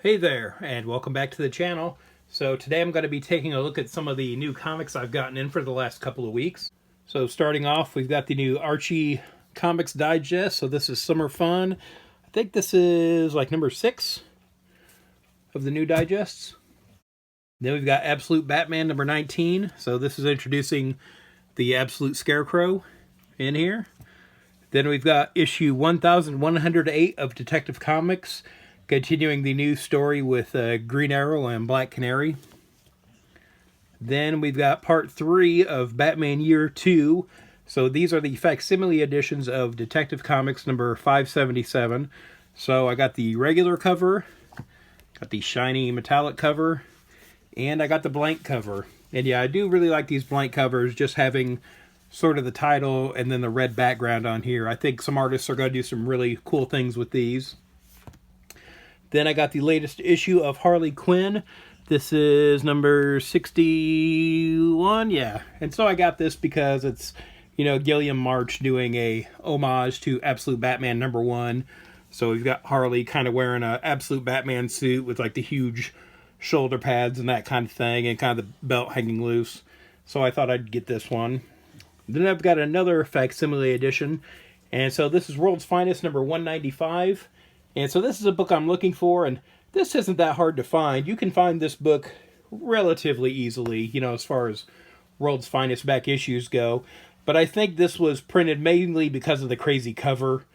Hey there, and welcome back to the channel. So today I'm going to be taking a look at some of the new comics I've gotten in for the last couple of weeks. So starting off, we've got the new Archie Comics Digest. So this is Summer Fun. I think this is like number 6 of the new digests. Then we've got Absolute Batman number 19. So this is introducing the Absolute Scarecrow in here. Then we've got issue 1108 of Detective Comics, continuing the new story with Green Arrow and Black Canary. Then we've got part 3 of Batman Year 2. So these are the facsimile editions of Detective Comics number 577. So I got the regular cover, got the shiny metallic cover, and I got the blank cover. And yeah, I do really like these blank covers, just having sort of the title and then the red background on here. I think some artists are going to do some really cool things with these. Then I got the latest issue of Harley Quinn. This is number 61, yeah. And so I got this because it's, Gilliam March doing a homage to Absolute Batman number 1. So we've got Harley kind of wearing an Absolute Batman suit with like the huge shoulder pads and that kind of thing, and kind of the belt hanging loose. So I thought I'd get this one. Then I've got another facsimile edition. And so this is World's Finest number 195. And so this is a book I'm looking for, and this isn't that hard to find. You can find this book relatively easily, as far as World's Finest back issues go. But I think this was printed mainly because of the crazy cover.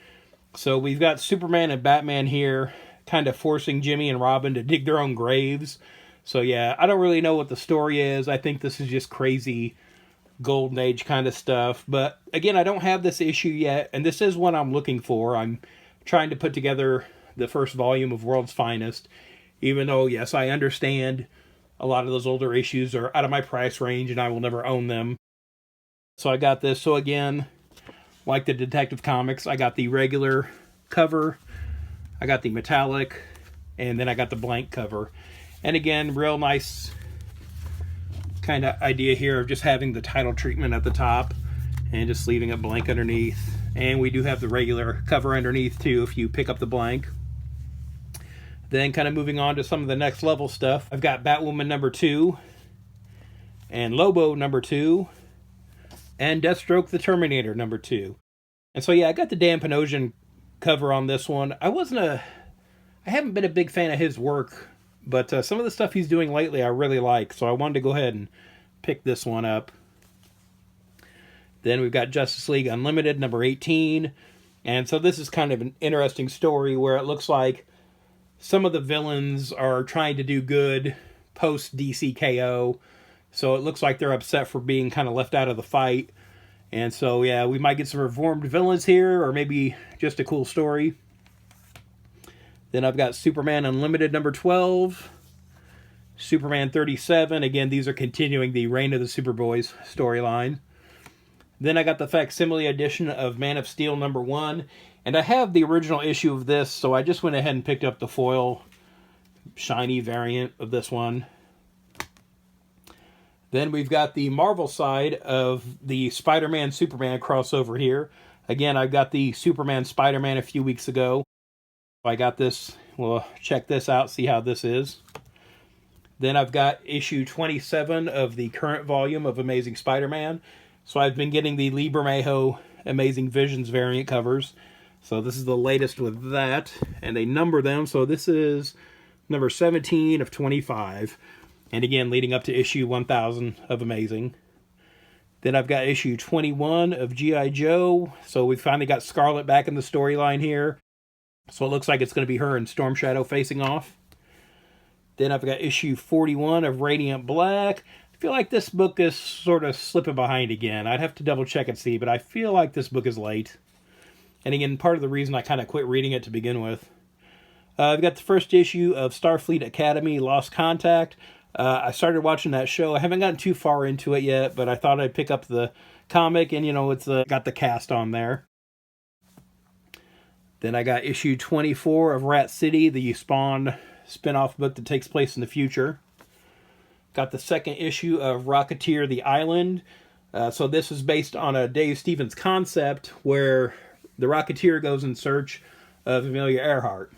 So we've got Superman and Batman here, kind of forcing Jimmy and Robin to dig their own graves. So yeah, I don't really know what the story is. I think this is just crazy Golden Age kind of stuff. But again, I don't have this issue yet, and this is one I'm looking for. I'm trying to put together the first volume of World's Finest, even though, yes, I understand a lot of those older issues are out of my price range and I will never own them. So I got this. So again, like the Detective Comics, I got the regular cover, I got the metallic, and then I got the blank cover. And again, real nice kind of idea here of just having the title treatment at the top and just leaving it blank underneath. And we do have the regular cover underneath too if you pick up the blank. Then kind of moving on to some of the next level stuff. I've got Batwoman number 2, and Lobo number 2, and Deathstroke the Terminator number 2. And so yeah, I got the Dan Panosian cover on this one. I haven't been a big fan of his work, but some of the stuff he's doing lately I really like, so I wanted to go ahead and pick this one up. Then we've got Justice League Unlimited number 18. And so this is kind of an interesting story where it looks like some of the villains are trying to do good post DCKO. So it looks like they're upset for being kind of left out of the fight. And so yeah, we might get some reformed villains here, or maybe just a cool story. Then I've got Superman Unlimited number 12. Superman 37. Again, these are continuing the Reign of the Superboys storyline. Then I got the facsimile edition of Man of Steel number 1. And I have the original issue of this, so I just went ahead and picked up the foil shiny variant of this one. Then we've got the Marvel side of the Spider-Man Superman crossover here. Again, I got the Superman Spider-Man a few weeks ago. I got this. Well, check this out, see how this is. Then I've got issue 27 of the current volume of Amazing Spider-Man. So I've been getting the Lee Bermejo Amazing Visions variant covers. So this is the latest with that. And they number them. So this is number 17 of 25. And again, leading up to issue 1000 of Amazing. Then I've got issue 21 of G.I. Joe. So we finally got Scarlet back in the storyline here. So it looks like it's going to be her and Storm Shadow facing off. Then I've got issue 41 of Radiant Black. I feel like this book is sort of slipping behind again. I'd have to double check and see, but I feel like this book is late. And again, part of the reason I kind of quit reading it to begin with. I've got the first issue of Starfleet Academy Lost Contact. I started watching that show. I haven't gotten too far into it yet, but I thought I'd pick up the comic, and it's got the cast on there. Then I got issue 24 of Rat City, the Spawn spin-off book that takes place in the future. Got the second issue of Rocketeer the Island. So this is based on a Dave Stevens concept where the Rocketeer goes in search of Amelia Earhart.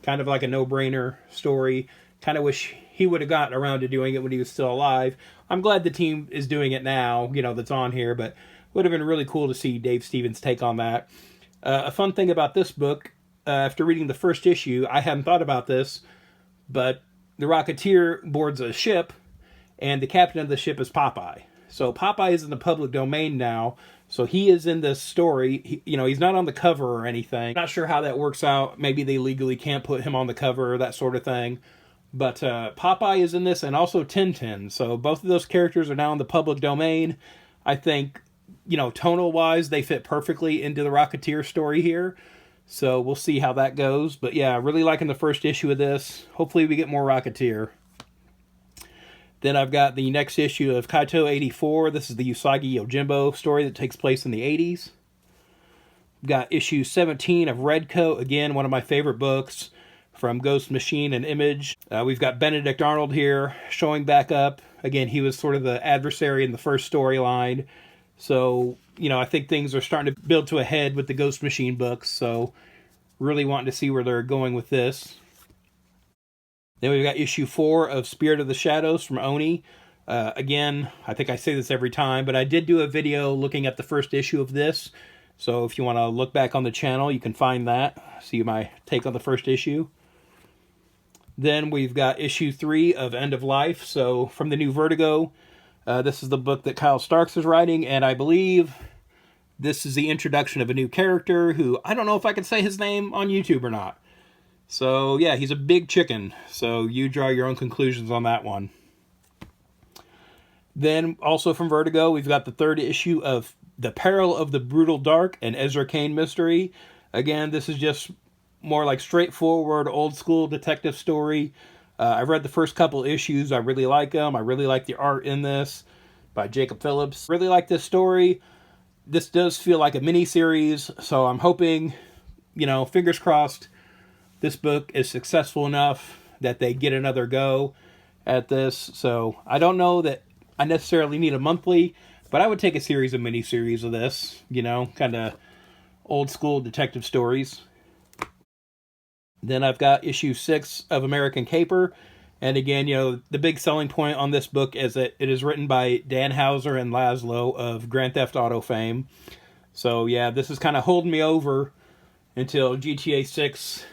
Kind of like a no-brainer story. Kind of wish he would have gotten around to doing it when he was still alive. I'm glad the team is doing it now, you know, that's on here, but would have been really cool to see Dave Stevens take on that. A fun thing about this book, after reading the first issue, I hadn't thought about this, but the Rocketeer boards a ship, and the captain of the ship is Popeye. So Popeye is in the public domain now, so he is in this story. He's not on the cover or anything. Not sure how that works out. Maybe they legally can't put him on the cover or that sort of thing. But Popeye is in this, and also Tintin. So both of those characters are now in the public domain. I think, tonal-wise, they fit perfectly into the Rocketeer story here. So we'll see how that goes. But yeah, really liking the first issue of this. Hopefully we get more Rocketeer. Then I've got the next issue of Kaito 84. This is the Usagi Yojimbo story that takes place in the 80s. We've got issue 17 of Red Coat. Again, one of my favorite books from Ghost Machine and Image. We've got Benedict Arnold here showing back up. Again, he was sort of the adversary in the first storyline. So, I think things are starting to build to a head with the Ghost Machine books. So, really wanting to see where they're going with this. Then we've got issue 4 of Spirit of the Shadows from Oni. Again, I think I say this every time, but I did do a video looking at the first issue of this. So if you want to look back on the channel, you can find that. See my take on the first issue. Then we've got issue 3 of End of Life. So from the new Vertigo, this is the book that Kyle Starks is writing, and I believe this is the introduction of a new character who, I don't know if I can say his name on YouTube or not. So yeah, he's a big chicken. So you draw your own conclusions on that one. Then also from Vertigo, we've got the 3rd issue of The Peril of the Brutal Dark, an Ezra Kane mystery. Again, this is just more like straightforward, old school detective story. I've read the first couple issues. I really like them. I really like the art in this by Jacob Phillips. Really like this story. This does feel like a mini-series, so I'm hoping, fingers crossed, this book is successful enough that they get another go at this. So I don't know that I necessarily need a monthly, but I would take a series of mini-series of this, kind of old school detective stories. Then I've got issue 6 of American Caper. And again, the big selling point on this book is that it is written by Dan Houser and Laszlo of Grand Theft Auto fame. So yeah, this is kind of holding me over until GTA 6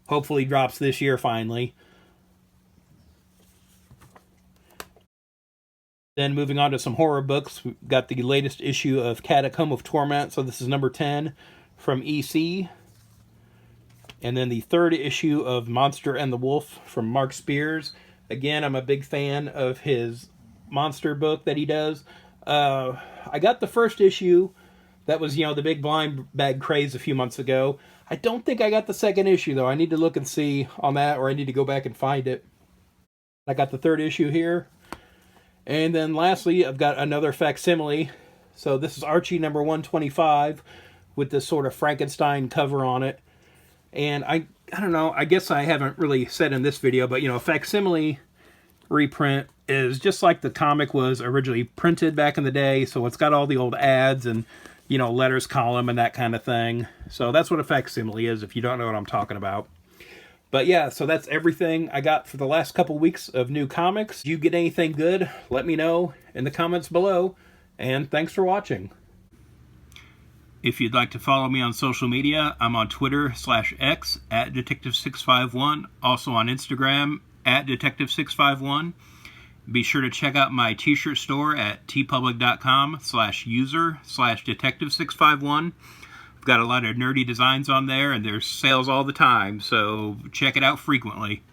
hopefully drops this year finally. Then moving on to some horror books, we've got the latest issue of Catacomb of Torment. So this is number 10 from EC. And then the 3rd issue of Monster and the Wolf from Mark Spears. Again, I'm a big fan of his monster book that he does. I got the first issue. That was, the big blind bag craze a few months ago. I don't think I got the 2nd issue, though. I need to look and see on that, or I need to go back and find it. I got the 3rd issue here. And then lastly, I've got another facsimile. So this is Archie number 125 with this sort of Frankenstein cover on it. And I don't know, I guess I haven't really said in this video, but, a facsimile reprint is just like the comic was originally printed back in the day. So it's got all the old ads and, letters column and that kind of thing. So that's what a facsimile is, if you don't know what I'm talking about. But yeah, so that's everything I got for the last couple weeks of new comics. If you get anything good, let me know in the comments below. And thanks for watching. If you'd like to follow me on social media, I'm on Twitter/X at Detective651. Also on Instagram at Detective651. Be sure to check out my t-shirt store at tpublic.com/user/Detective651. I've got a lot of nerdy designs on there, and there's sales all the time, so check it out frequently.